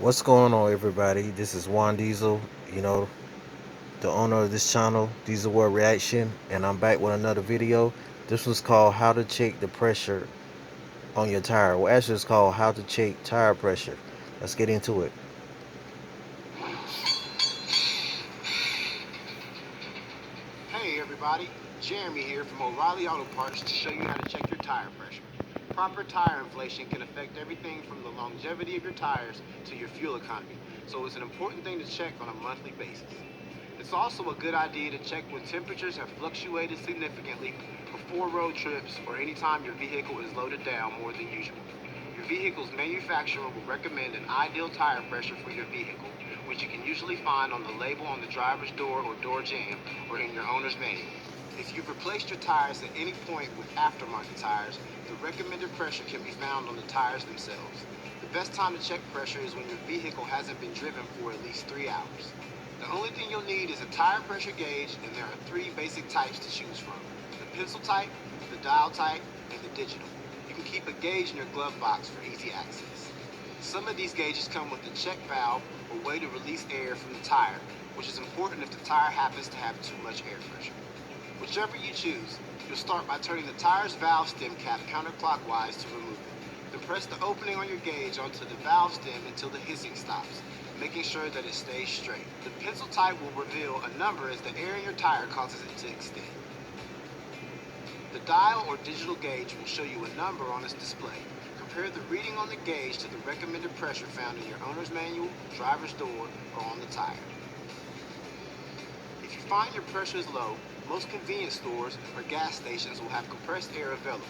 What's going on, everybody? This is Juan Diesel, you know, the owner of this channel, Diesel World Reaction, and I'm back with another video. This was called How to Check the Pressure on Your Tire. Well, actually, it's called How to Check Tire Pressure. Let's get into it. Hey everybody, Jeremy here from O'Reilly Auto Parts to show you how to check your tire pressure. Proper tire inflation can affect everything from the longevity of your tires to your fuel economy, so it's an important thing to check on a monthly basis. It's also a good idea to check when temperatures have fluctuated significantly before road trips or anytime your vehicle is loaded down more than usual. Your vehicle's manufacturer will recommend an ideal tire pressure for your vehicle, which you can usually find on the label on the driver's door or door jamb or in your owner's manual. If you've replaced your tires at any point with aftermarket tires, the recommended pressure can be found on the tires themselves. The best time to check pressure is when your vehicle hasn't been driven for at least 3 hours. The only thing you'll need is a tire pressure gauge, and there are 3 basic types to choose from: the pencil type, the dial type, and the digital. You can keep a gauge in your glove box for easy access. Some of these gauges come with a check valve or way to release air from the tire, which is important if the tire happens to have too much air pressure. Whichever you choose, you'll start by turning the tire's valve stem cap counterclockwise to remove it. Then press the opening on your gauge onto the valve stem until the hissing stops, making sure that it stays straight. The pencil type will reveal a number as the air in your tire causes it to extend. The dial or digital gauge will show you a number on its display. Compare the reading on the gauge to the recommended pressure found in your owner's manual, driver's door, or on the tire. If you find your pressure is low, most convenience stores or gas stations will have compressed air available.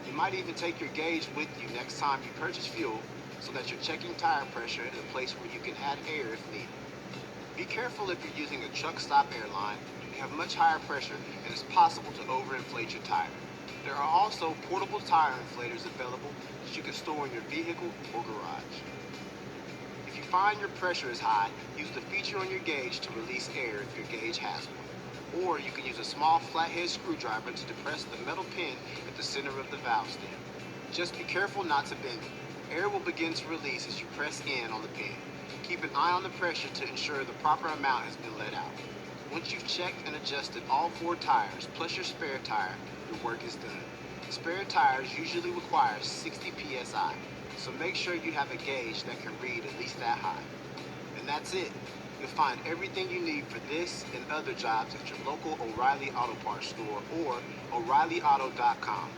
You might even take your gauge with you next time you purchase fuel so that you're checking tire pressure in a place where you can add air if needed. Be careful if you're using a truck stop airline. You have much higher pressure and it's possible to overinflate your tire. There are also portable tire inflators available that you can store in your vehicle or garage. If you find your pressure is high, use the feature on your gauge to release air if your gauge has one. Or you can use a small flathead screwdriver to depress the metal pin at the center of the valve stem. Just be careful not to bend it. Air will begin to release as you press in on the pin. Keep an eye on the pressure to ensure the proper amount has been let out. Once you've checked and adjusted all 4 tires, plus your spare tire, your work is done. Spare tires usually require 60 psi, so make sure you have a gauge that can read at least that high. And that's it. You'll find everything you need for this and other jobs at your local O'Reilly Auto Parts store or O'ReillyAuto.com.